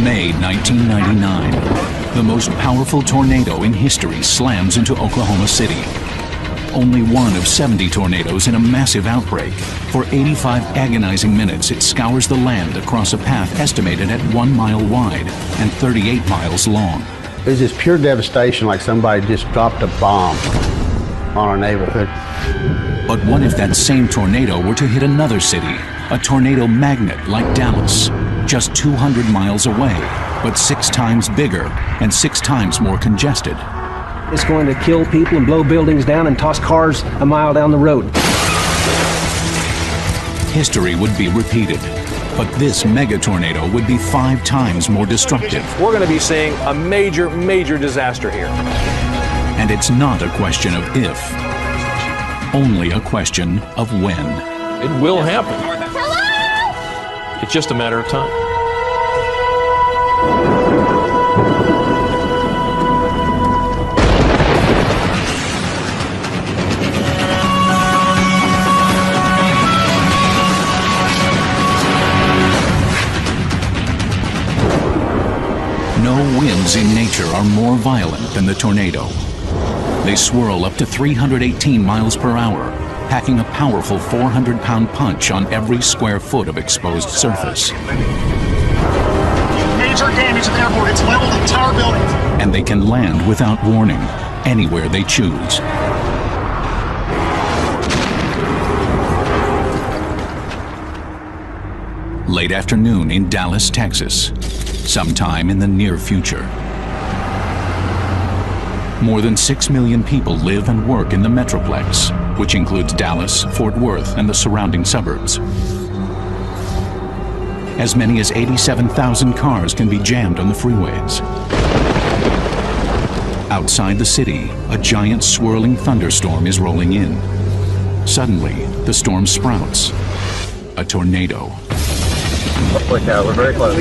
May 1999. The most powerful tornado in history slams into Oklahoma City. Only one of 70 tornadoes in a massive outbreak. For 85 agonizing minutes, it scours the land across a path estimated at 1 mile wide and 38 miles long. It was just pure devastation, like somebody just dropped a bomb on our neighborhood. But what if that same tornado were to hit another city? A tornado magnet like Dallas, just 200 miles away, but 6 times bigger and 6 times more congested. It's going to kill people and blow buildings down and toss cars a mile down the road. History would be repeated, but this mega tornado would be 5 times more destructive. We're going to be seeing a major, major disaster here. And it's not a question of if, only a question of when. It will happen. Hello? It's just a matter of time. No winds in nature are more violent than the tornado. They swirl up to 318 miles per hour, packing a powerful 400-pound punch on every square foot of exposed surface. Major damage at the airport. It's leveled the entire building. And they can land without warning, anywhere they choose. Late afternoon in Dallas, Texas, sometime in the near future. More than 6 million people live and work in the Metroplex, which includes Dallas, Fort Worth, and the surrounding suburbs. As many as 87,000 cars can be jammed on the freeways. Outside the city, a giant swirling thunderstorm is rolling in. Suddenly, the storm sprouts. A tornado. Look out, we're very close.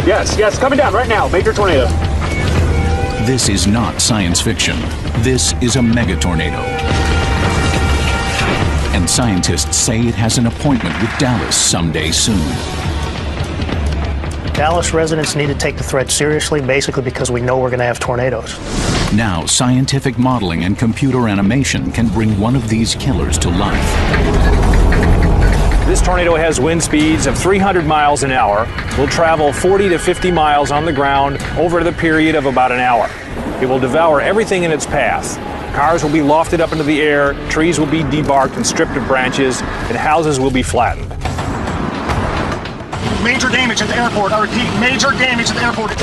Yes, coming down right now. Major tornado. This is not science fiction. This is a megatornado. And scientists say it has an appointment with Dallas someday soon. Dallas residents need to take the threat seriously, basically because we know we're going to have tornadoes. Now, scientific modeling and computer animation can bring one of these killers to life. This tornado has wind speeds of 300 miles an hour. Will travel 40 to 50 miles on the ground over the period of about an hour. It will devour everything in its path. Cars will be lofted up into the air, trees will be debarked and stripped of branches, and houses will be flattened. Major damage at the airport. I repeat, major damage at the airport.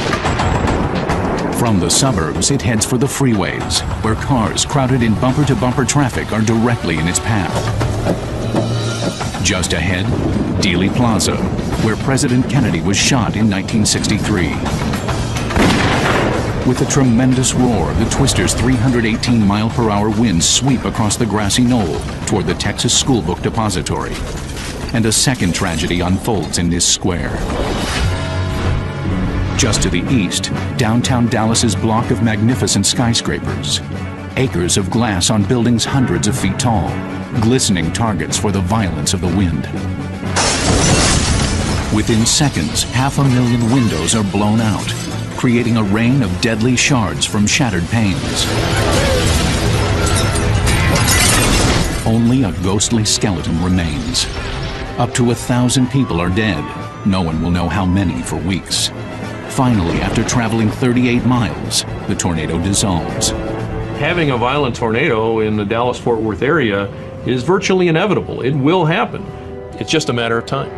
From the suburbs, it heads for the freeways, where cars crowded in bumper-to-bumper traffic are directly in its path. Just ahead, Dealey Plaza, where President Kennedy was shot in 1963. With a tremendous roar, the twister's 318-mile-per-hour winds sweep across the grassy knoll toward the Texas School Book Depository. And a second tragedy unfolds in this square. Just to the east, downtown Dallas's block of magnificent skyscrapers. Acres of glass on buildings hundreds of feet tall, glistening targets for the violence of the wind. Within seconds, 500,000 windows are blown out, creating a rain of deadly shards from shattered panes. Only a ghostly skeleton remains. Up to 1,000 people are dead. No one will know how many for weeks. Finally, after traveling 38 miles, the tornado dissolves. Having a violent tornado in the Dallas-Fort Worth area is virtually inevitable. It will happen. It's just a matter of time.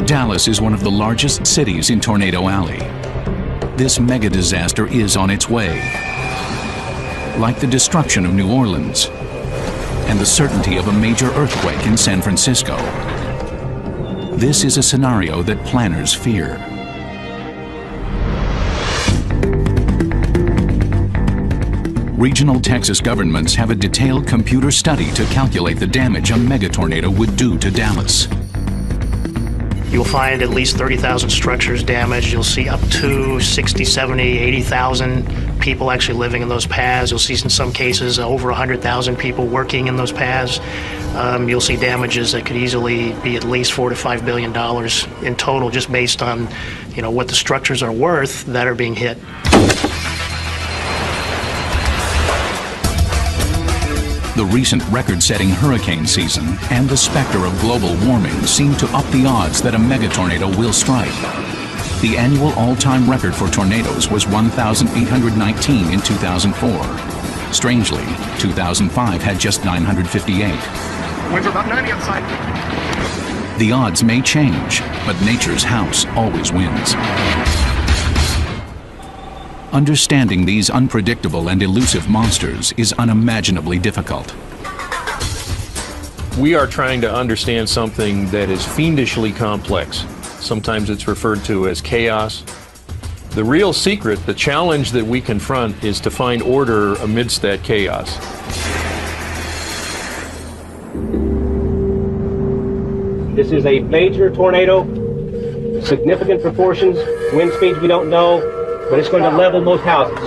Dallas is one of the largest cities in Tornado Alley. This mega disaster is on its way. Like the destruction of New Orleans and the certainty of a major earthquake in San Francisco. This is a scenario that planners fear. Regional Texas governments have a detailed computer study to calculate the damage a megatornado would do to Dallas. You'll find at least 30,000 structures damaged. You'll see up to 60, 70, 80,000 people actually living in those paths. You'll see in some cases over 100,000 people working in those paths. You'll see damages that could easily be at least $4 to $5 billion in total, just based on, what the structures are worth that are being hit. The recent record-setting hurricane season and the specter of global warming seem to up the odds that a megatornado will strike. The annual all-time record for tornadoes was 1,819 in 2004. Strangely, 2005 had just 958. Winds are about 90 outside. The odds may change, but nature's house always wins. Understanding these unpredictable and elusive monsters is unimaginably difficult. We are trying to understand something that is fiendishly complex. Sometimes it's referred to as chaos. The real secret, the challenge that we confront, is to find order amidst that chaos. This is a major tornado, significant proportions, wind speeds we don't know, but it's going to level most houses.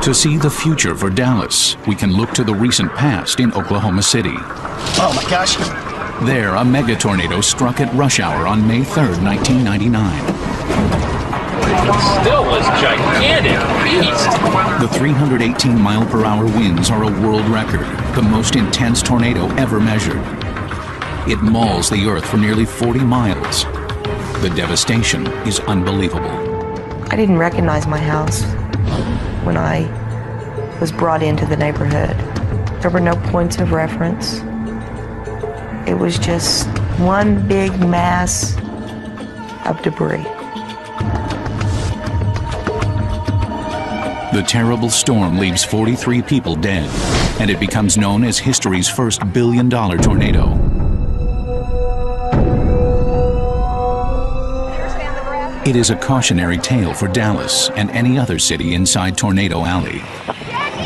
To see the future for Dallas, we can look to the recent past in Oklahoma City. Oh my gosh. There, a megatornado struck at rush hour on May 3rd, 1999. Still was gigantic beast. The 318-mile-per-hour winds are a world record, the most intense tornado ever measured. It mauls the earth for nearly 40 miles. The devastation is unbelievable. I didn't recognize my house when I was brought into the neighborhood. There were no points of reference. It was just one big mass of debris. The terrible storm leaves 43 people dead, and it becomes known as history's first billion-dollar tornado. It is a cautionary tale for Dallas and any other city inside Tornado Alley.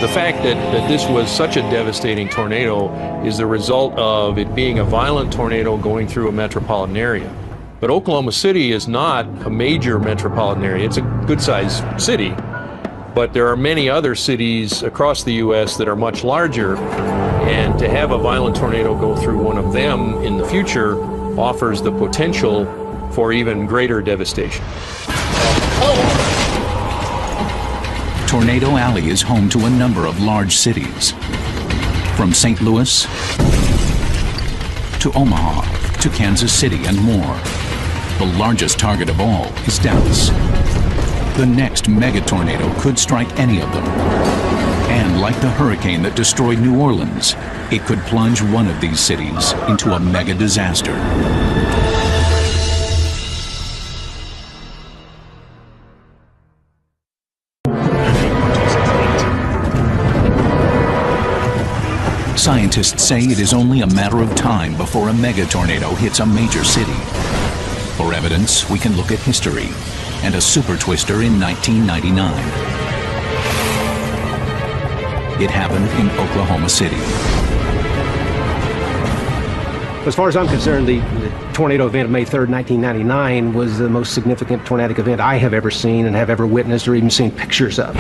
The fact that this was such a devastating tornado is the result of it being a violent tornado going through a metropolitan area. But Oklahoma City is not a major metropolitan area. It's a good-sized city. But there are many other cities across the U.S. that are much larger, and to have a violent tornado go through one of them in the future offers the potential for even greater devastation. Tornado Alley is home to a number of large cities, from St. Louis to Omaha to Kansas City and more. The largest target of all is Dallas. The next megatornado could strike any of them. And like the hurricane that destroyed New Orleans, it could plunge one of these cities into a mega disaster. Scientists say it is only a matter of time before a megatornado hits a major city. For evidence, we can look at history and a super twister in 1999. It happened in Oklahoma City. As far as I'm concerned, the tornado event of May 3rd, 1999 was the most significant tornadic event I have ever seen and have ever witnessed or even seen pictures of.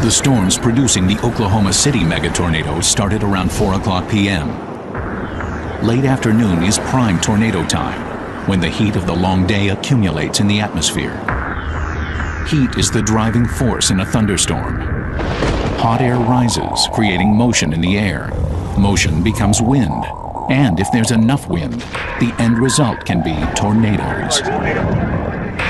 The storms producing the Oklahoma City megatornado started around 4 o'clock p.m. Late afternoon is prime tornado time, when the heat of the long day accumulates in the atmosphere. Heat is the driving force in a thunderstorm. Hot air rises, creating motion in the air. Motion becomes wind, and if there's enough wind, the end result can be tornadoes.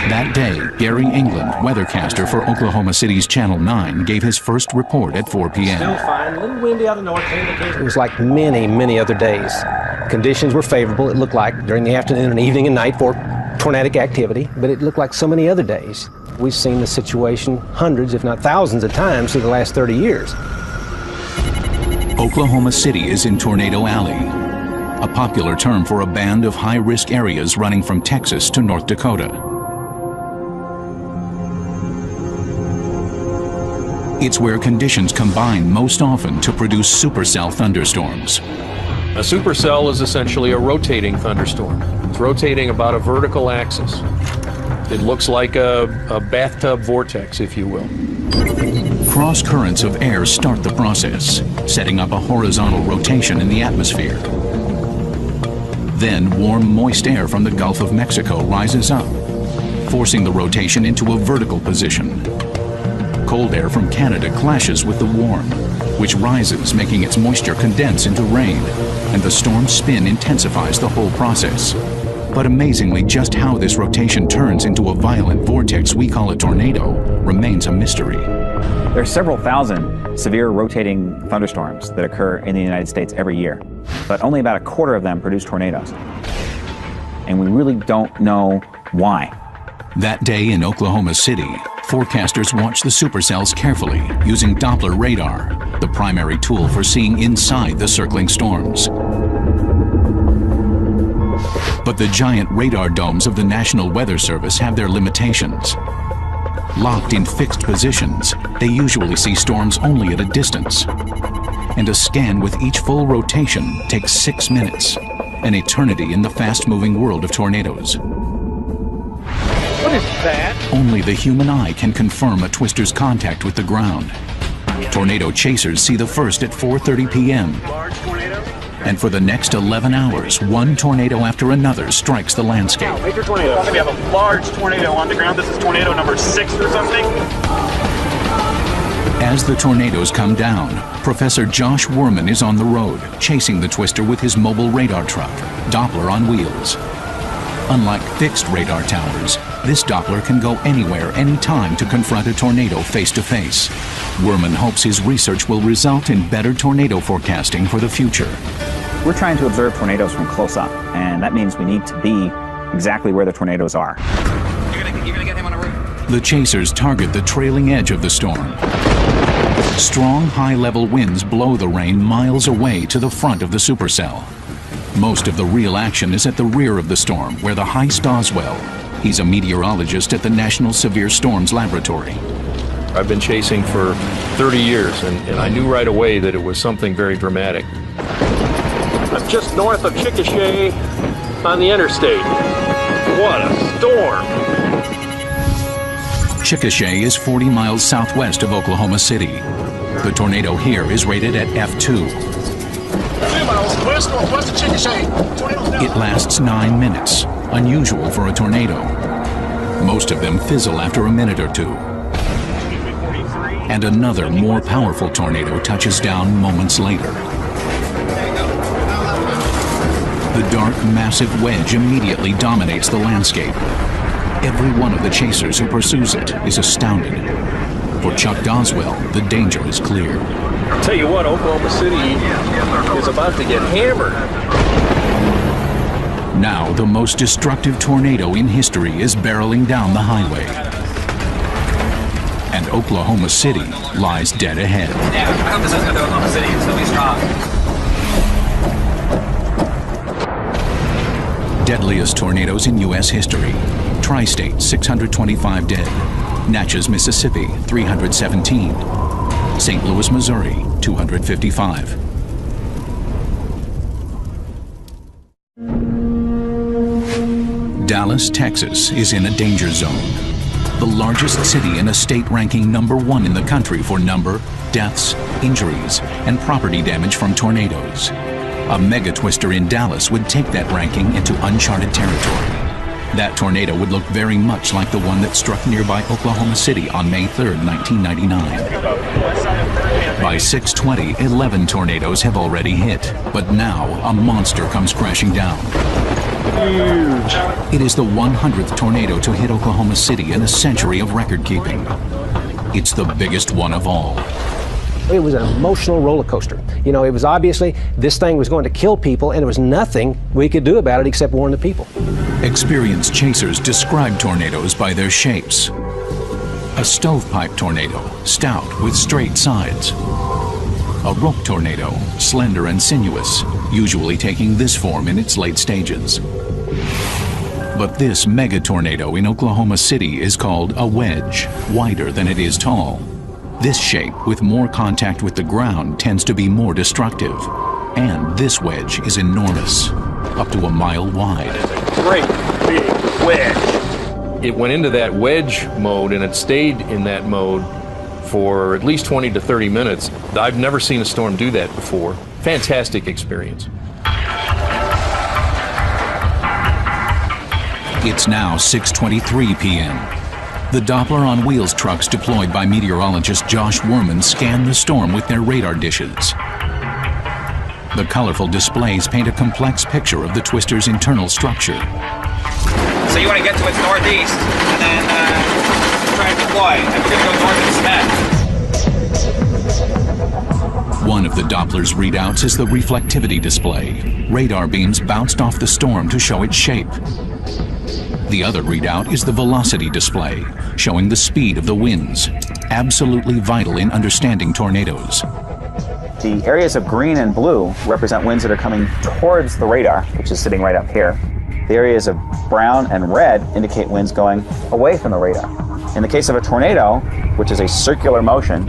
That day, Gary England, weathercaster for Oklahoma City's Channel 9, gave his first report at 4 p.m. Still fine, a little windy out of the north. It was like many other days. Conditions were favorable, it looked like, during the afternoon and evening and night for tornadic activity, but it looked like so many other days. We've seen the situation hundreds, if not thousands of times through the last 30 years. Oklahoma City is in Tornado Alley, a popular term for a band of high-risk areas running from Texas to North Dakota. It's where conditions combine most often to produce supercell thunderstorms. A supercell is essentially a rotating thunderstorm. It's rotating about a vertical axis. It looks like a bathtub vortex, if you will. Cross currents of air start the process, setting up a horizontal rotation in the atmosphere. Then warm, moist air from the Gulf of Mexico rises up, forcing the rotation into a vertical position. Cold air from Canada clashes with the warm, which rises, making its moisture condense into rain, and the storm's spin intensifies the whole process. But amazingly, just how this rotation turns into a violent vortex we call a tornado remains a mystery. There are several thousand severe rotating thunderstorms that occur in the United States every year, but only about a quarter of them produce tornadoes. And we really don't know why. That day in Oklahoma City, forecasters watched the supercells carefully using Doppler radar, the primary tool for seeing inside the circling storms. But the giant radar domes of the National Weather Service have their limitations. Locked in fixed positions, they usually see storms only at a distance. And a scan with each full rotation takes 6 minutes, an eternity in the fast-moving world of tornadoes. What is that? Only the human eye can confirm a twister's contact with the ground. Tornado chasers see the first at 4:30 p.m. And for the next 11 hours, one tornado after another strikes the landscape. Major tornado. We have a large tornado on the ground. This is tornado number 6 or something. As the tornadoes come down, Professor Josh Worman is on the road, chasing the twister with his mobile radar truck, Doppler on wheels. Unlike fixed radar towers, this Doppler can go anywhere, anytime to confront a tornado face to face. Worman hopes his research will result in better tornado forecasting for the future. We're trying to observe tornadoes from close up, and that means we need to be exactly where the tornadoes are. You're gonna get him on a roof. The chasers target the trailing edge of the storm. Strong, high-level winds blow the rain miles away to the front of the supercell. Most of the real action is at the rear of the storm, where the Heist Oswell. He's a meteorologist at the National Severe Storms Laboratory. I've been chasing for 30 years, and I knew right away that it was something very dramatic. I'm just north of Chickasha on the interstate. What a storm! Chickasha is 40 miles southwest of Oklahoma City. The tornado here is rated at F2. 2 miles west-northwest of Chickasha. It lasts 9 minutes, unusual for a tornado. Most of them fizzle after a minute or two. And another, more powerful tornado touches down moments later. The dark, massive wedge immediately dominates the landscape. Every one of the chasers who pursues it is astounded. For Chuck Doswell, the danger is clear. I'll tell you what, Oklahoma City is about to get hammered. Now, the most destructive tornado in history is barreling down the highway. And Oklahoma City lies dead ahead. Yeah, I hope this doesn't go to Oklahoma City. It's gonna be strong. Deadliest tornadoes in U.S. history. Tri-State, 625 dead. Natchez, Mississippi, 317. St. Louis, Missouri, 255. Dallas, Texas is in a danger zone. The largest city in a state ranking #1 in the country for number, deaths, injuries, and property damage from tornadoes. A mega twister in Dallas would take that ranking into uncharted territory. That tornado would look very much like the one that struck nearby Oklahoma City on May 3, 1999. By 6:20, 11 tornadoes have already hit, but now a monster comes crashing down. Huge. It is the 100th tornado to hit Oklahoma City in a century of record keeping. It's the biggest one of all. It was an emotional roller coaster. You know, it was obviously this thing was going to kill people, and there was nothing we could do about it except warn the people. Experienced chasers describe tornadoes by their shapes. A stovepipe tornado, stout with straight sides. A rope tornado, slender and sinuous, usually taking this form in its late stages. But this mega tornado in Oklahoma City is called a wedge, wider than it is tall. This shape, with more contact with the ground, tends to be more destructive. And this wedge is enormous, up to a mile wide. Great big wedge. It went into that wedge mode and it stayed in that mode for at least 20 to 30 minutes. I've never seen a storm do that before. Fantastic experience. It's now 6:23 p.m. The Doppler on wheels trucks deployed by meteorologist Josh Worman scan the storm with their radar dishes. The colorful displays paint a complex picture of the twister's internal structure. So you want to get to its northeast and then try and deploy. And we're going to go north and cement. One of the Doppler's readouts is the reflectivity display. Radar beams bounced off the storm to show its shape. The other readout is the velocity display, showing the speed of the winds, absolutely vital in understanding tornadoes. The areas of green and blue represent winds that are coming towards the radar, which is sitting right up here. The areas of brown and red indicate winds going away from the radar. In the case of a tornado, which is a circular motion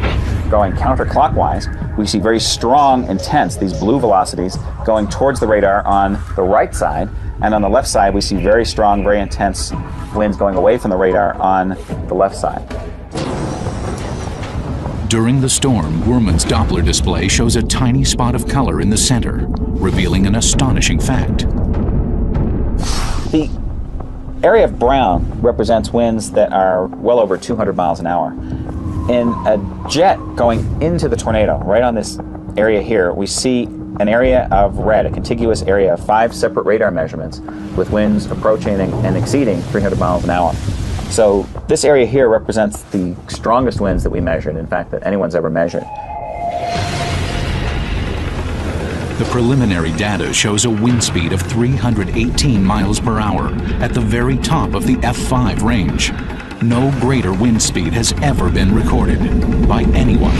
going counterclockwise, we see very strong, intense, these blue velocities going towards the radar on the right side, and on the left side we see very strong, very intense winds going away from the radar on the left side. During the storm, Worman's Doppler display shows a tiny spot of color in the center, revealing an astonishing fact. The area of brown represents winds that are well over 200 miles an hour. In a jet going into the tornado, right on this area here, we see an area of red, a contiguous area of 5 separate radar measurements with winds approaching and exceeding 300 miles an hour. So this area here represents the strongest winds that we measured, in fact, that anyone's ever measured. The preliminary data shows a wind speed of 318 miles per hour at the very top of the F5 range. No greater wind speed has ever been recorded by anyone.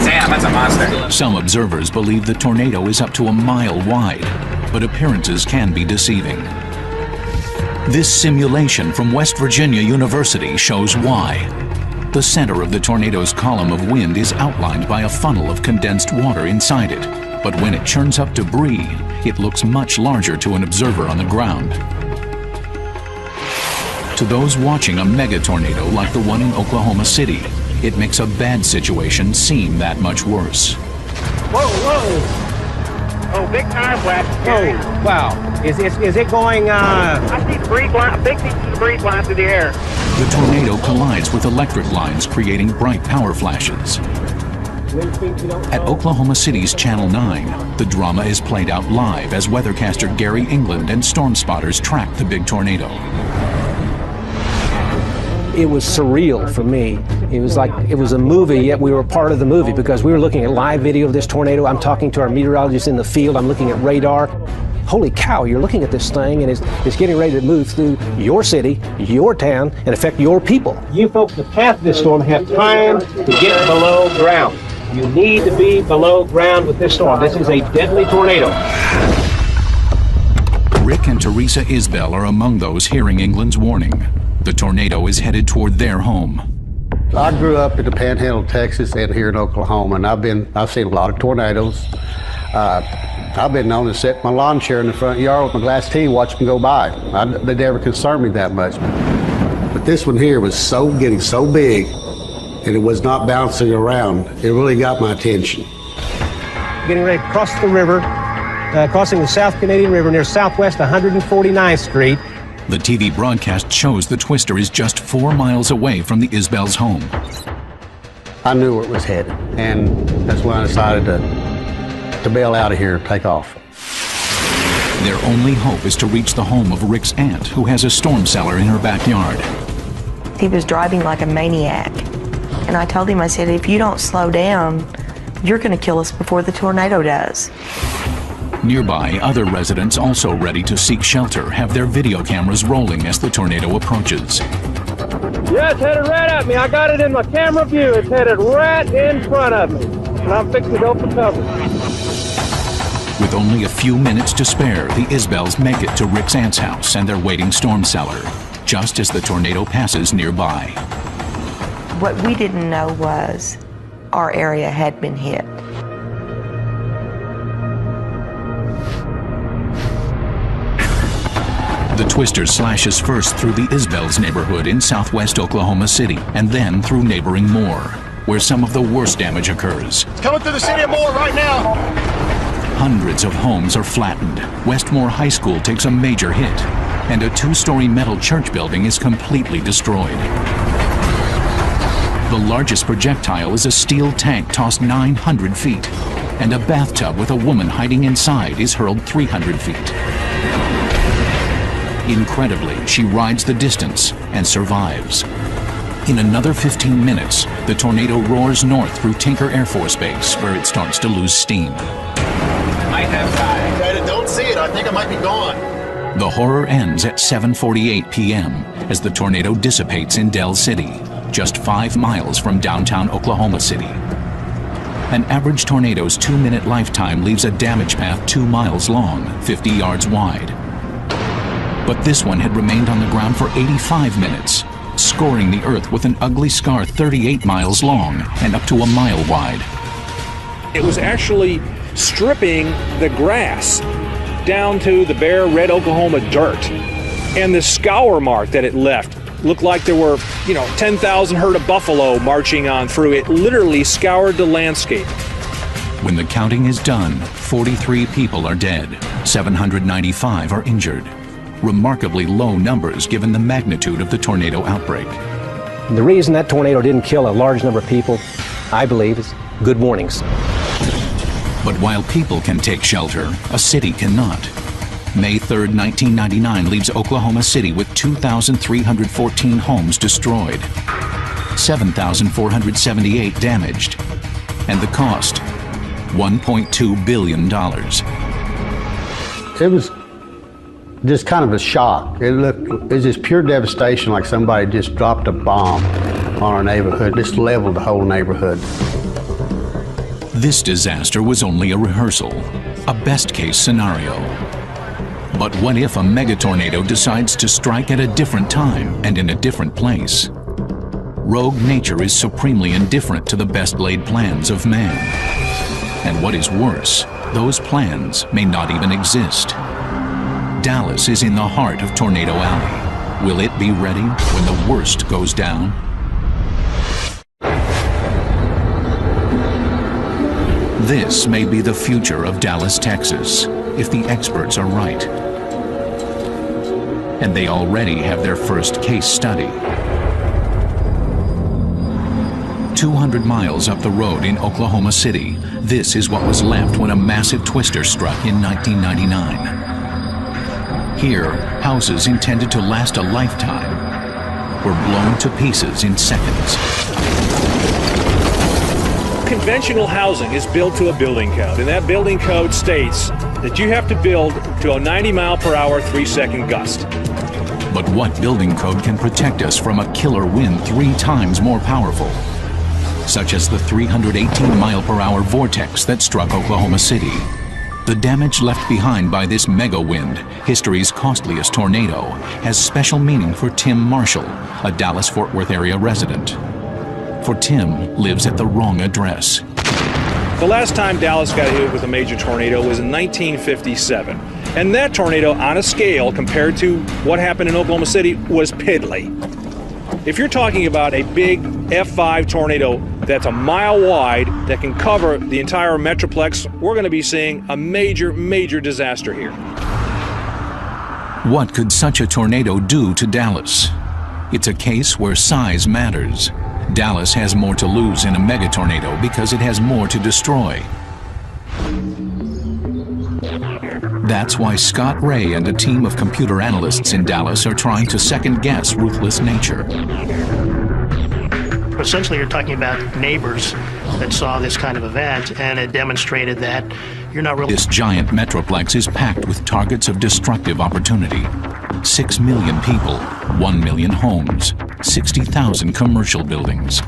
Damn, that's a monster. Some observers believe the tornado is up to a mile wide, but appearances can be deceiving. This simulation from West Virginia University shows why. The center of the tornado's column of wind is outlined by a funnel of condensed water inside it, but when it churns up debris, it looks much larger to an observer on the ground. To those watching a mega tornado like the one in Oklahoma City, it makes a bad situation seem that much worse. Whoa, whoa! Oh, big tire blast. Oh, wow. Is it going, I see big pieces of debris flying through the air. The tornado collides with electric lines, creating bright power flashes. At Oklahoma City's Channel 9, the drama is played out live as weathercaster Gary England and storm spotters track the big tornado. It was surreal for me. It was like it was a movie, yet we were part of the movie because we were looking at live video of this tornado. I'm talking to our meteorologists in the field. I'm looking at radar. Holy cow, you're looking at this thing and it's getting ready to move through your city, your town, and affect your people. you folks that path this storm have time to get below ground. You need to be below ground with this storm. This is a deadly tornado. Rick and Teresa Isbell are among those hearing England's warning. The tornado is headed toward their home. I grew up in the Panhandle of Texas and here in Oklahoma, and I've seen a lot of tornadoes. I've been known to sit in my lawn chair in the front yard with my glass tea, watch them go by. They never concerned me that much. But this one here was getting so big, and it was not bouncing around. It really got my attention. Getting ready to cross the river, crossing the South Canadian River near Southwest 149th Street. The TV broadcast shows the twister is just 4 miles away from the Isbell's home. I knew where it was headed, and that's when I decided to bail out of here and take off. Their only hope is to reach the home of Rick's aunt, who has a storm cellar in her backyard. He was driving like a maniac. And I told him, I said, if you don't slow down, you're going to kill us before the tornado does. Nearby, other residents also ready to seek shelter have their video cameras rolling as the tornado approaches. Yeah, it's headed right at me. I got it in my camera view. It's headed right in front of me. And I'm fixing to go for cover. With only a few minutes to spare, the Isbells make it to Rick's aunt's house and their waiting storm cellar, just as the tornado passes nearby. What we didn't know was our area had been hit. The twister slashes first through the Isbel's neighborhood in southwest Oklahoma City, and then through neighboring Moore, where some of the worst damage occurs. It's coming through the city of Moore right now. Hundreds of homes are flattened. Westmore High School takes a major hit, and a 2-story metal church building is completely destroyed. The largest projectile is a steel tank tossed 900 feet, and a bathtub with a woman hiding inside is hurled 300 feet. Incredibly, she rides the distance and survives. In another 15 minutes, the tornado roars north through Tinker Air Force Base, where it starts to lose steam. Might have time. I don't see it. I think it might be gone. The horror ends at 7:48 p.m. as the tornado dissipates in Del City, just 5 miles from downtown Oklahoma City. An average tornado's 2-minute lifetime leaves a damage path 2 miles long, 50 yards wide. But this one had remained on the ground for 85 minutes, scoring the earth with an ugly scar 38 miles long and up to a mile wide. It was actually stripping the grass down to the bare red Oklahoma dirt. And the scour mark that it left looked like there were, 10,000 herd of buffalo marching on through. It literally scoured the landscape. When the counting is done, 43 people are dead, 795 are injured. Remarkably low numbers given the magnitude of the tornado outbreak. The reason that tornado didn't kill a large number of people, I believe, is good warnings. But while people can take shelter, a city cannot. May 3rd, 1999 leaves Oklahoma City with 2,314 homes destroyed, 7,478 damaged, and the cost, $1.2 billion. It was just kind of a shock. It was just pure devastation, like somebody just dropped a bomb on our neighborhood, just leveled the whole neighborhood. This disaster was only a rehearsal, a best-case scenario. But what if a megatornado decides to strike at a different time and in a different place? Rogue nature is supremely indifferent to the best-laid plans of man. And what is worse, those plans may not even exist. Dallas is in the heart of Tornado Alley. Will it be ready when the worst goes down? This may be the future of Dallas, Texas, if the experts are right. And they already have their first case study. 200 miles up the road in Oklahoma City, this is what was left when a massive twister struck in 1999. Here, houses intended to last a lifetime were blown to pieces in seconds. Conventional housing is built to a building code, and that building code states that you have to build to a 90-mile-per-hour, 3-second gust. But what building code can protect us from a killer wind 3 times more powerful, such as the 318-mile-per-hour vortex that struck Oklahoma City? The damage left behind by this mega wind, history's costliest tornado, has special meaning for Tim Marshall, a Dallas-Fort Worth area resident. For Tim lives at the wrong address. The last time Dallas got hit with a major tornado was in 1957. And that tornado, on a scale compared to what happened in Oklahoma City, was piddly. If you're talking about a big F5 tornado that's a mile wide that can cover the entire metroplex, we're going to be seeing a major, major disaster here. What could such a tornado do to Dallas? It's a case where size matters. Dallas has more to lose in a megatornado because it has more to destroy. That's why Scott Ray and a team of computer analysts in Dallas are trying to second-guess ruthless nature. Essentially, you're talking about neighbors that saw this kind of event, and it demonstrated that you're not really... This giant metroplex is packed with targets of destructive opportunity. 6 million people, 1 million homes, 60,000 commercial buildings.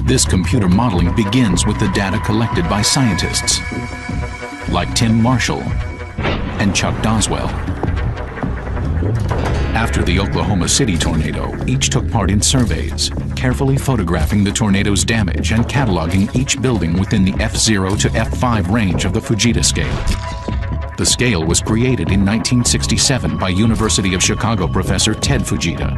This computer modeling begins with the data collected by scientists like Tim Marshall and Chuck Doswell. After the Oklahoma City tornado, each took part in surveys, carefully photographing the tornado's damage and cataloging each building within the F0 to F5 range of the Fujita scale. The scale was created in 1967 by University of Chicago professor Ted Fujita.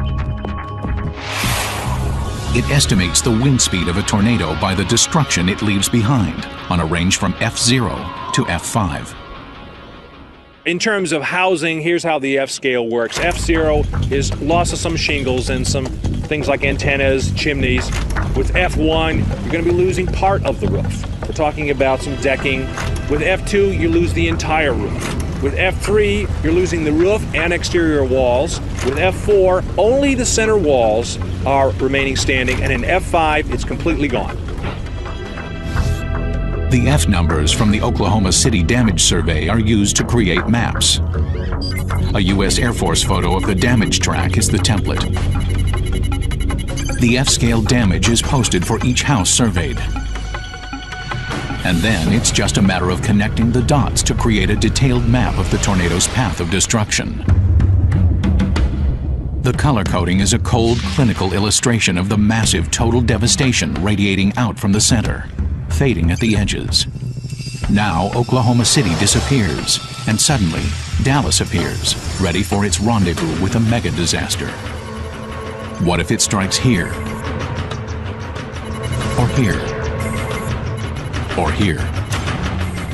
It estimates the wind speed of a tornado by the destruction it leaves behind on a range from F0 to F5. In terms of housing, here's how the F scale works. F0 is loss of some shingles and some things like antennas, chimneys. With F1, you're going to be losing part of the roof. We're talking about some decking. With F2, you lose the entire roof. With F3, you're losing the roof and exterior walls. With F4, only the center walls are remaining standing, and in F5, it's completely gone. The F numbers from the Oklahoma City Damage Survey are used to create maps. A U.S. Air Force photo of the damage track is the template. The F-scale damage is posted for each house surveyed. And then it's just a matter of connecting the dots to create a detailed map of the tornado's path of destruction. The color coding is a cold, clinical illustration of the massive total devastation radiating out from the center, fading at the edges. Now Oklahoma City disappears, and suddenly Dallas appears, ready for its rendezvous with a mega disaster. What if it strikes here? Or here? Or here?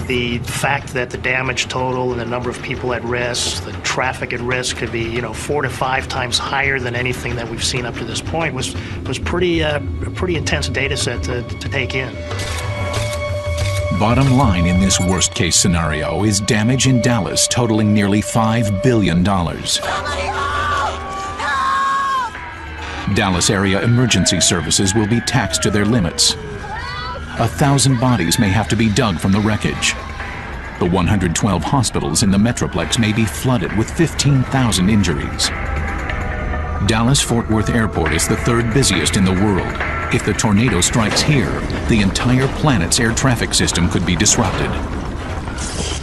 The fact that the damage total and the number of people at risk, the traffic at risk could be, 4 to 5 times higher than anything that we've seen up to this point was pretty a pretty intense data set to take in. Bottom line in this worst case scenario is damage in Dallas totaling nearly $5 billion. Dallas area emergency services will be taxed to their limits. 1,000 bodies may have to be dug from the wreckage. The 112 hospitals in the Metroplex may be flooded with 15,000 injuries. Dallas-Fort Worth Airport is the third busiest in the world. If the tornado strikes here, the entire planet's air traffic system could be disrupted.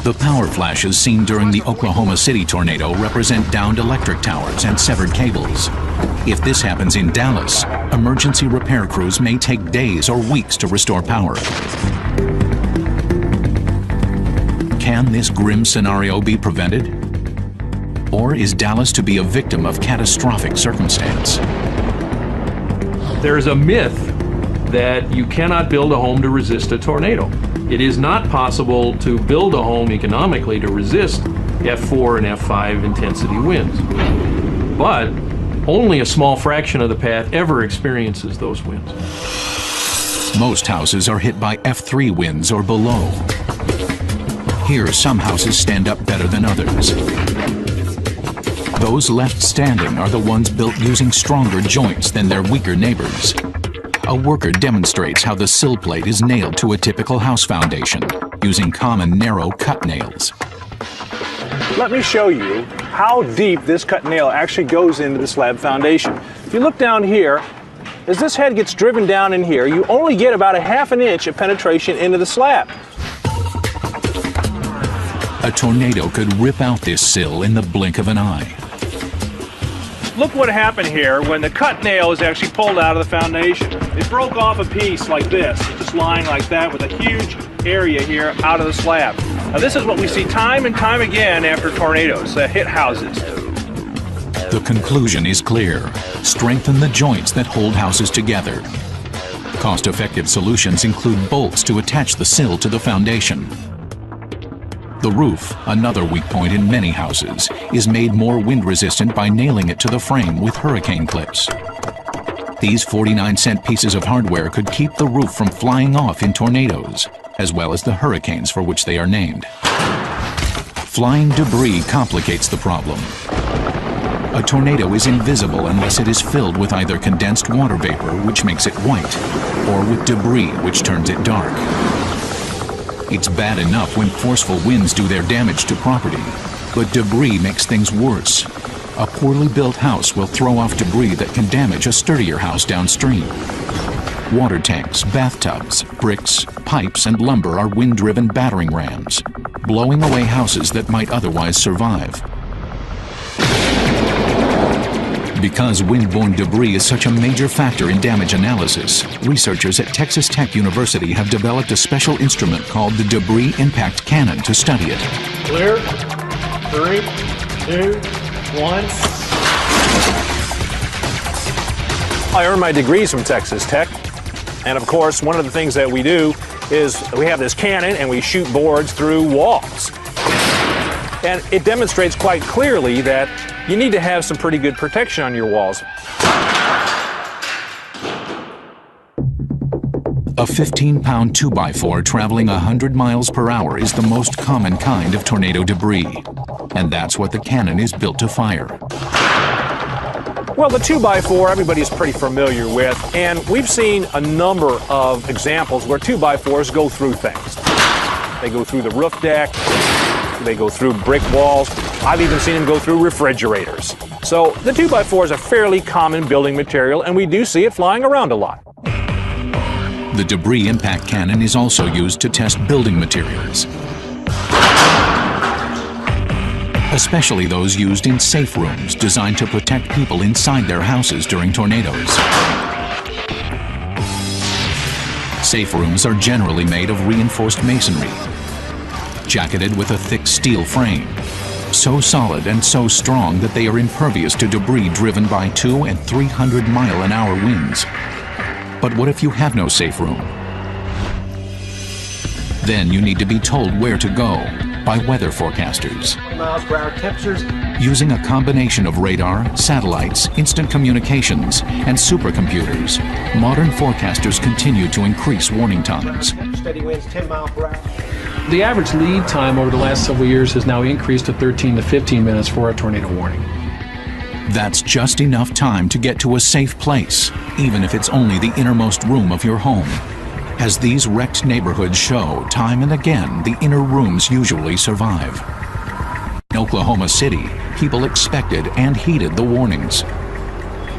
The power flashes seen during the Oklahoma City tornado represent downed electric towers and severed cables. If this happens in Dallas, emergency repair crews may take days or weeks to restore power. Can this grim scenario be prevented? Or is Dallas to be a victim of catastrophic circumstance? There's a myth that you cannot build a home to resist a tornado. It is not possible to build a home economically to resist F4 and F5 intensity winds. But only a small fraction of the path ever experiences those winds. Most houses are hit by F3 winds or below. Here, some houses stand up better than others. Those left standing are the ones built using stronger joints than their weaker neighbors. A worker demonstrates how the sill plate is nailed to a typical house foundation using common narrow cut nails. Let me show you how deep this cut nail actually goes into the slab foundation. If you look down here, as this head gets driven down in here, you only get about a ½ an inch of penetration into the slab. A tornado could rip out this sill in the blink of an eye. Look what happened here when the cut nail is actually pulled out of the foundation. It broke off a piece like this, just lying like that with a huge area here out of the slab. Now this is what we see time and time again after tornadoes that hit houses. The conclusion is clear. Strengthen the joints that hold houses together. Cost-effective solutions include bolts to attach the sill to the foundation. The roof, another weak point in many houses, is made more wind-resistant by nailing it to the frame with hurricane clips. These 49-cent pieces of hardware could keep the roof from flying off in tornadoes, as well as the hurricanes for which they are named. Flying debris complicates the problem. A tornado is invisible unless it is filled with either condensed water vapor, which makes it white, or with debris, which turns it dark. It's bad enough when forceful winds do their damage to property, but debris makes things worse. A poorly built house will throw off debris that can damage a sturdier house downstream. Water tanks, bathtubs, bricks, pipes, and lumber are wind-driven battering rams, blowing away houses that might otherwise survive. Because windborne debris is such a major factor in damage analysis, researchers at Texas Tech University have developed a special instrument called the Debris Impact Cannon to study it. Clear. 3, 2, 1. I earned my degrees from Texas Tech. And of course, one of the things that we do is we have this cannon and we shoot boards through walls. And it demonstrates quite clearly that you need to have some pretty good protection on your walls. A 15-pound 2x4 traveling 100 miles per hour is the most common kind of tornado debris. And that's what the cannon is built to fire. Well, the 2x4 everybody's pretty familiar with, and we've seen a number of examples where 2x4s go through things. They go through the roof deck, they go through brick walls. I've even seen them go through refrigerators. So the 2x4 is a fairly common building material, and we do see it flying around a lot. The debris impact cannon is also used to test building materials, especially those used in safe rooms designed to protect people inside their houses during tornadoes. Safe rooms are generally made of reinforced masonry, jacketed with a thick steel frame, so solid and so strong that they are impervious to debris driven by 200 and 300 mile-an-hour winds. But what if you have no safe room? Then you need to be told where to go by weather forecasters. Miles per hour temperatures. Using a combination of radar, satellites, instant communications, and supercomputers, modern forecasters continue to increase warning times. Steady winds 10 miles per hour. The average lead time over the last several years has now increased to 13 to 15 minutes for a tornado warning. That's just enough time to get to a safe place, even if it's only the innermost room of your home. As these wrecked neighborhoods show, time and again, the inner rooms usually survive. In Oklahoma City, people expected and heeded the warnings.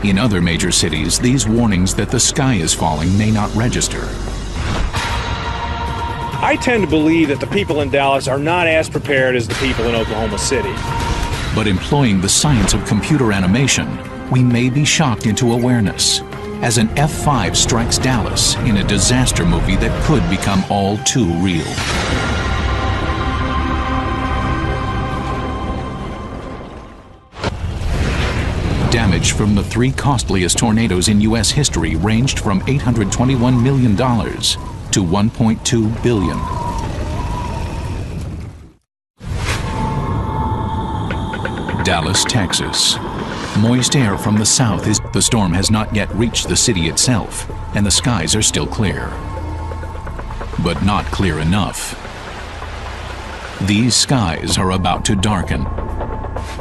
In other major cities, these warnings that the sky is falling may not register. I tend to believe that the people in Dallas are not as prepared as the people in Oklahoma City. But employing the science of computer animation, we may be shocked into awareness as an F-5 strikes Dallas in a disaster movie that could become all too real. Damage from the 3 costliest tornadoes in U.S. history ranged from $821 million to $1.2 billion. Dallas, Texas. Moist air from the south is... The storm has not yet reached the city itself, and the skies are still clear. But not clear enough. These skies are about to darken.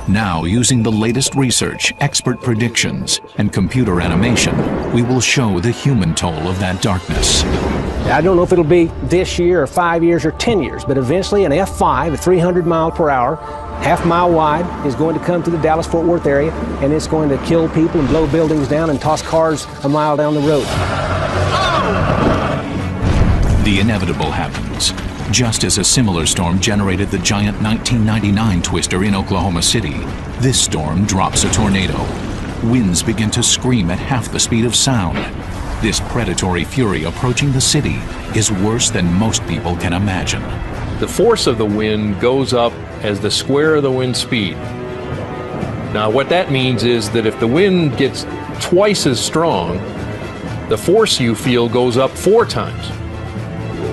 Now, using the latest research, expert predictions, and computer animation, we will show the human toll of that darkness. I don't know if it'll be this year or 5 years or 10 years, but eventually an F5 at 300 miles per hour, half-mile wide, is going to come to the Dallas-Fort Worth area, and it's going to kill people and blow buildings down and toss cars a mile down the road. The inevitable happens. Just as a similar storm generated the giant 1999 twister in Oklahoma City, this storm drops a tornado. Winds begin to scream at half the speed of sound. This predatory fury approaching the city is worse than most people can imagine. The force of the wind goes up as the square of the wind speed. Now what that means is that if the wind gets twice as strong, the force you feel goes up 4 times.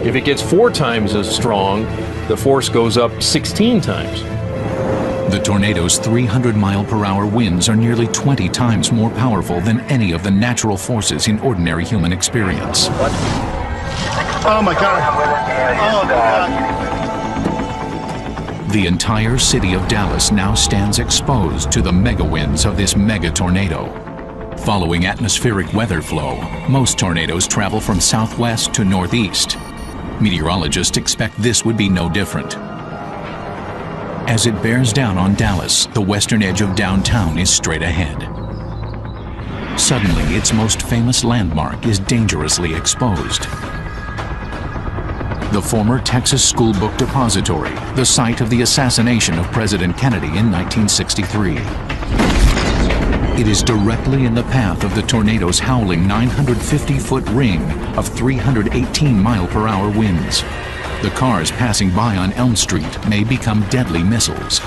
If it gets 4 times as strong, the force goes up 16 times. The tornado's 300-mile-per-hour winds are nearly 20 times more powerful than any of the natural forces in ordinary human experience. Oh my God. Oh my God. The entire city of Dallas now stands exposed to the mega winds of this mega tornado. Following atmospheric weather flow, most tornadoes travel from southwest to northeast. Meteorologists expect this would be no different. As it bears down on Dallas, the western edge of downtown is straight ahead. Suddenly, its most famous landmark is dangerously exposed. The former Texas School Book Depository, the site of the assassination of President Kennedy in 1963. It is directly in the path of the tornado's howling 950-foot ring of 318-mile-per-hour winds. The cars passing by on Elm Street may become deadly missiles.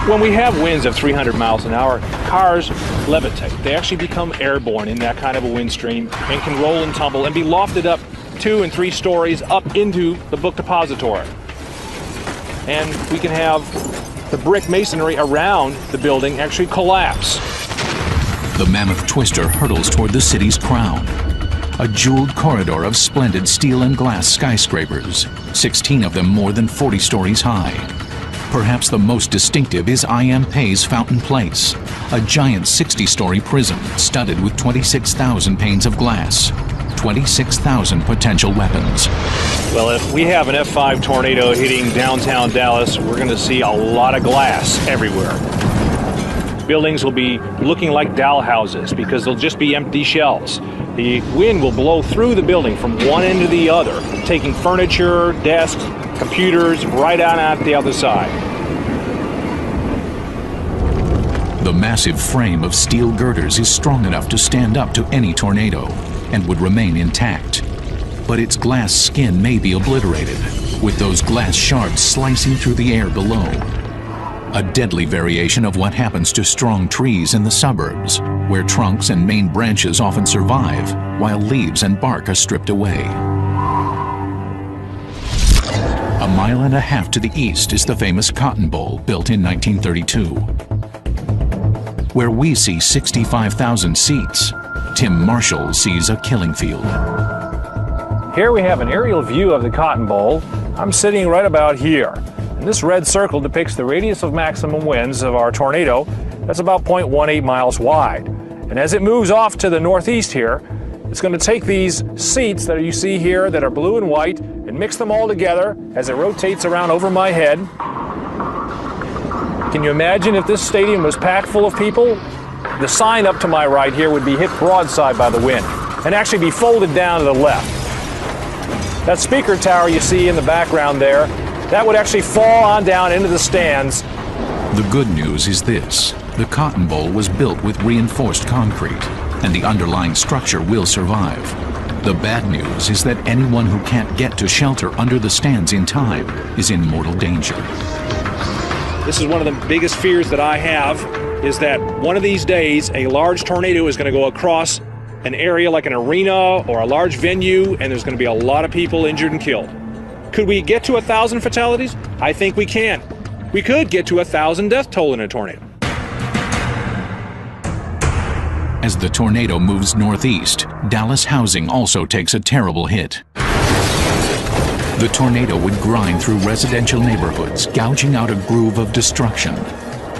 When we have winds of 300 miles an hour, cars levitate. They actually become airborne in that kind of a wind stream and can roll and tumble and be lofted up 2 and 3 stories up into the book depository. And we can have the brick masonry around the building actually collapse. The mammoth twister hurtles toward the city's crown. A jeweled corridor of splendid steel and glass skyscrapers, 16 of them more than 40 stories high. Perhaps the most distinctive is I. M. Pei's Fountain Place, a giant 60-story prison studded with 26,000 panes of glass, 26,000 potential weapons. Well, if we have an F5 tornado hitting downtown Dallas, we're going to see a lot of glass everywhere. Buildings will be looking like doll houses because they'll just be empty shells. The wind will blow through the building from one end to the other, taking furniture, desks, computers right on out the other side. The massive frame of steel girders is strong enough to stand up to any tornado and would remain intact. But its glass skin may be obliterated, with those glass shards slicing through the air below. A deadly variation of what happens to strong trees in the suburbs, where trunks and main branches often survive, while leaves and bark are stripped away. A mile and a half to the east is the famous Cotton Bowl, built in 1932. Where we see 65,000 seats, Tim Marshall sees a killing field. Here we have an aerial view of the Cotton Bowl. I'm sitting right about here. And this red circle depicts the radius of maximum winds of our tornado. That's about 0.18 miles wide. And as it moves off to the northeast here, it's going to take these seats that you see here that are blue and white and mix them all together as it rotates around over my head. Can you imagine if this stadium was packed full of people? The sign up to my right here would be hit broadside by the wind and actually be folded down to the left. That speaker tower you see in the background there, that would actually fall on down into the stands. The good news is this: the Cotton Bowl was built with reinforced concrete, and the underlying structure will survive. The bad news is that anyone who can't get to shelter under the stands in time is in mortal danger. This is one of the biggest fears that I have, is that one of these days a large tornado is going to go across an area like an arena or a large venue, and there's going to be a lot of people injured and killed. Could we get to 1,000 fatalities? I think we can. We could get to 1,000 death toll in a tornado. As the tornado moves northeast, Dallas housing also takes a terrible hit. The tornado would grind through residential neighborhoods, gouging out a groove of destruction.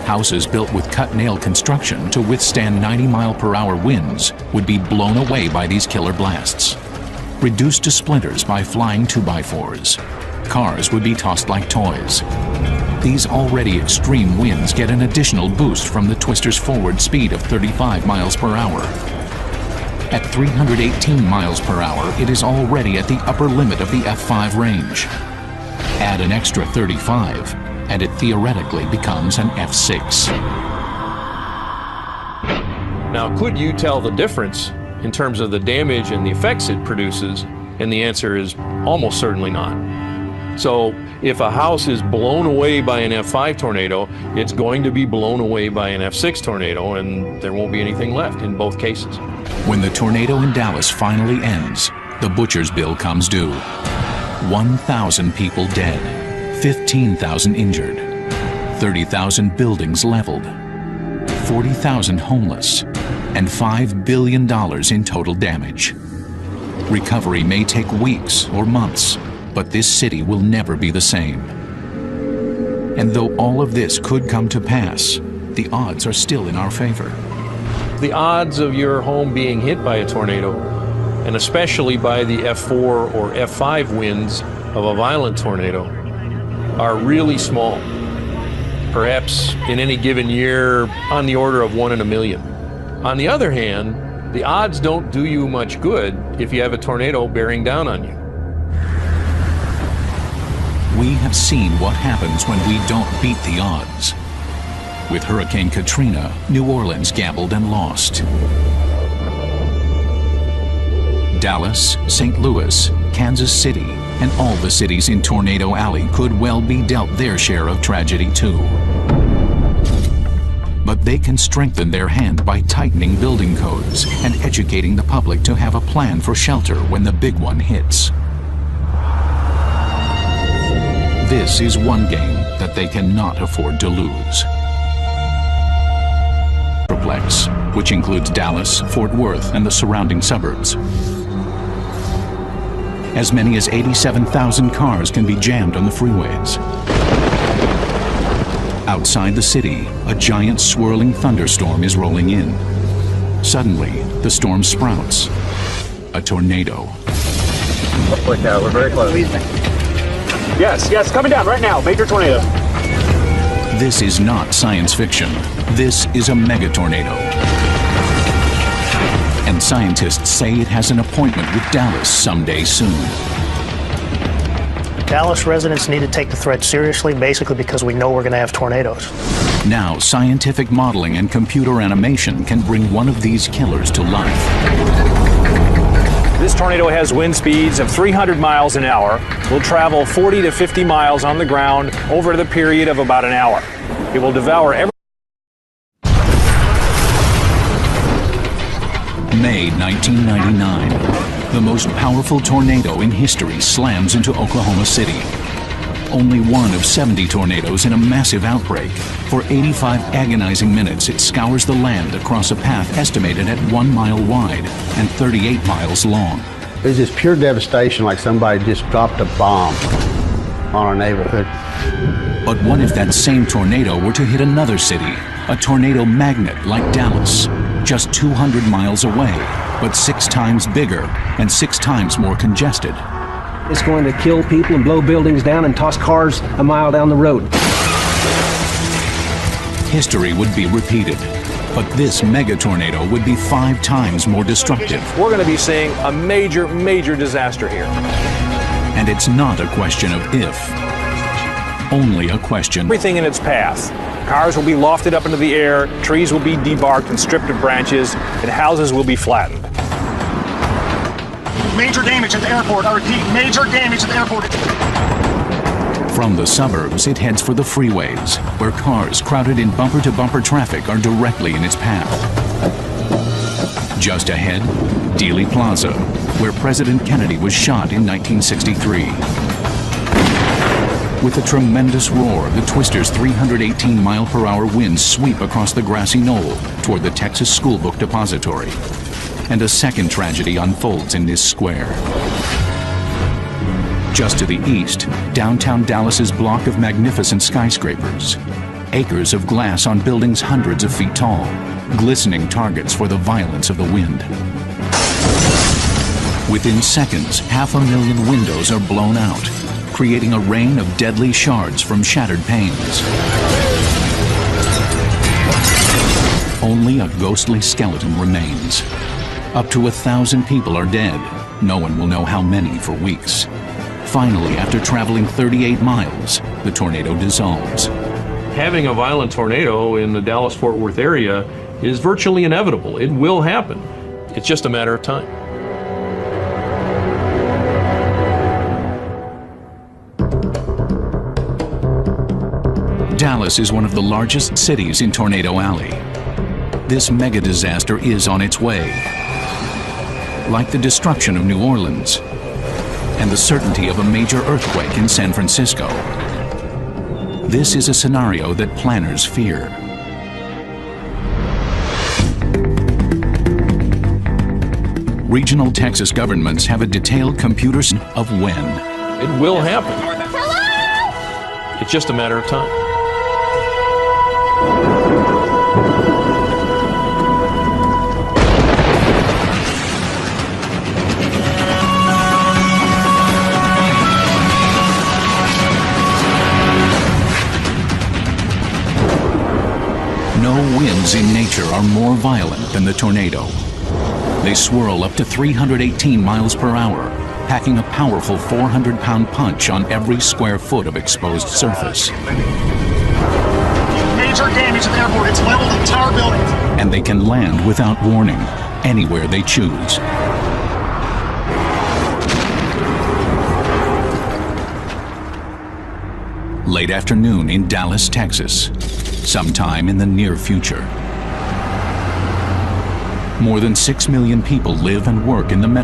Houses built with cut-nail construction to withstand 90-mile-per-hour winds would be blown away by these killer blasts. Reduced to splinters by flying 2x4s. Cars would be tossed like toys. These already extreme winds get an additional boost from the twister's forward speed of 35 miles per hour. At 318 miles per hour, it is already at the upper limit of the F5 range. Add an extra 35, and it theoretically becomes an F6. Now, could you tell the difference in terms of the damage and the effects it produces? And the answer is almost certainly not. So if a house is blown away by an F5 tornado, it's going to be blown away by an F6 tornado, and there won't be anything left in both cases. When the tornado in Dallas finally ends, the butcher's bill comes due. 1,000 people dead, 15,000 injured, 30,000 buildings leveled, 40,000 homeless, and $5 billion in total damage. Recovery may take weeks or months, but this city will never be the same. And though all of this could come to pass, the odds are still in our favor. The odds of your home being hit by a tornado, and especially by the F4 or F5 winds of a violent tornado, are really small. Perhaps in any given year on the order of 1 in a million. On the other hand, the odds don't do you much good if you have a tornado bearing down on you. We have seen what happens when we don't beat the odds. With Hurricane Katrina, New Orleans gambled and lost. Dallas, St. Louis, Kansas City, and all the cities in Tornado Alley could well be dealt their share of tragedy too. But they can strengthen their hand by tightening building codes and educating the public to have a plan for shelter when the big one hits. This is one game that they cannot afford to lose. Metroplex, which includes Dallas, Fort Worth, and the surrounding suburbs. As many as 87,000 cars can be jammed on the freeways. Outside the city, a giant swirling thunderstorm is rolling in. Suddenly, the storm sprouts. A tornado. Holy cow, we're very close. Yes, coming down right now. Major tornado. This is not science fiction. This is a mega tornado. And scientists say it has an appointment with Dallas someday soon. Dallas residents need to take the threat seriously, basically because we know we're going to have tornadoes. Now, scientific modeling and computer animation can bring one of these killers to life. This tornado has wind speeds of 300 miles an hour. Will travel 40 to 50 miles on the ground over the period of about an hour. It will devour every... May 1999. The most powerful tornado in history slams into Oklahoma City. Only one of 70 tornadoes in a massive outbreak. For 85 agonizing minutes, it scours the land across a path estimated at 1 mile wide and 38 miles long. It was just pure devastation, like somebody just dropped a bomb on our neighborhood. But what if that same tornado were to hit another city? A tornado magnet like Dallas, just 200 miles away, but 6 times bigger and 6 times more congested. It's going to kill people and blow buildings down and toss cars a mile down the road. History would be repeated, but this mega tornado would be 5 times more destructive. We're going to be seeing a major, major disaster here. And it's not a question of if, only a question. Everything in its path. Cars will be lofted up into the air, trees will be debarked and stripped of branches, and houses will be flattened. Major damage at the airport. I repeat, major damage at the airport. From the suburbs, it heads for the freeways, where cars crowded in bumper-to-bumper traffic are directly in its path. Just ahead, Dealey Plaza, where President Kennedy was shot in 1963. With a tremendous roar, the twister's 318-mile-per-hour winds sweep across the grassy knoll toward the Texas School Book Depository. And a second tragedy unfolds in this square. Just to the east, downtown Dallas's block of magnificent skyscrapers. Acres of glass on buildings hundreds of feet tall, glistening targets for the violence of the wind. Within seconds, 500,000 windows are blown out, creating a rain of deadly shards from shattered panes. Only a ghostly skeleton remains. Up to 1,000 people are dead. No one will know how many for weeks. Finally, after traveling 38 miles, the tornado dissolves. Having a violent tornado in the Dallas-Fort Worth area is virtually inevitable. It will happen. It's just a matter of time. Dallas is one of the largest cities in Tornado Alley. This mega disaster is on its way. Like the destruction of New Orleans and the certainty of a major earthquake in San Francisco. This is a scenario that planners fear. Regional Texas governments have a detailed computer of when. It will happen. Hello? It's just a matter of time. No winds in nature are more violent than the tornado. They swirl up to 318 miles per hour, packing a powerful 400-pound punch on every square foot of exposed surface. Major major damage to the airport. It's leveled entire buildings. And they can land without warning, anywhere they choose. Late afternoon in Dallas, Texas, sometime in the near future. More than 6 million people live and work in the metro.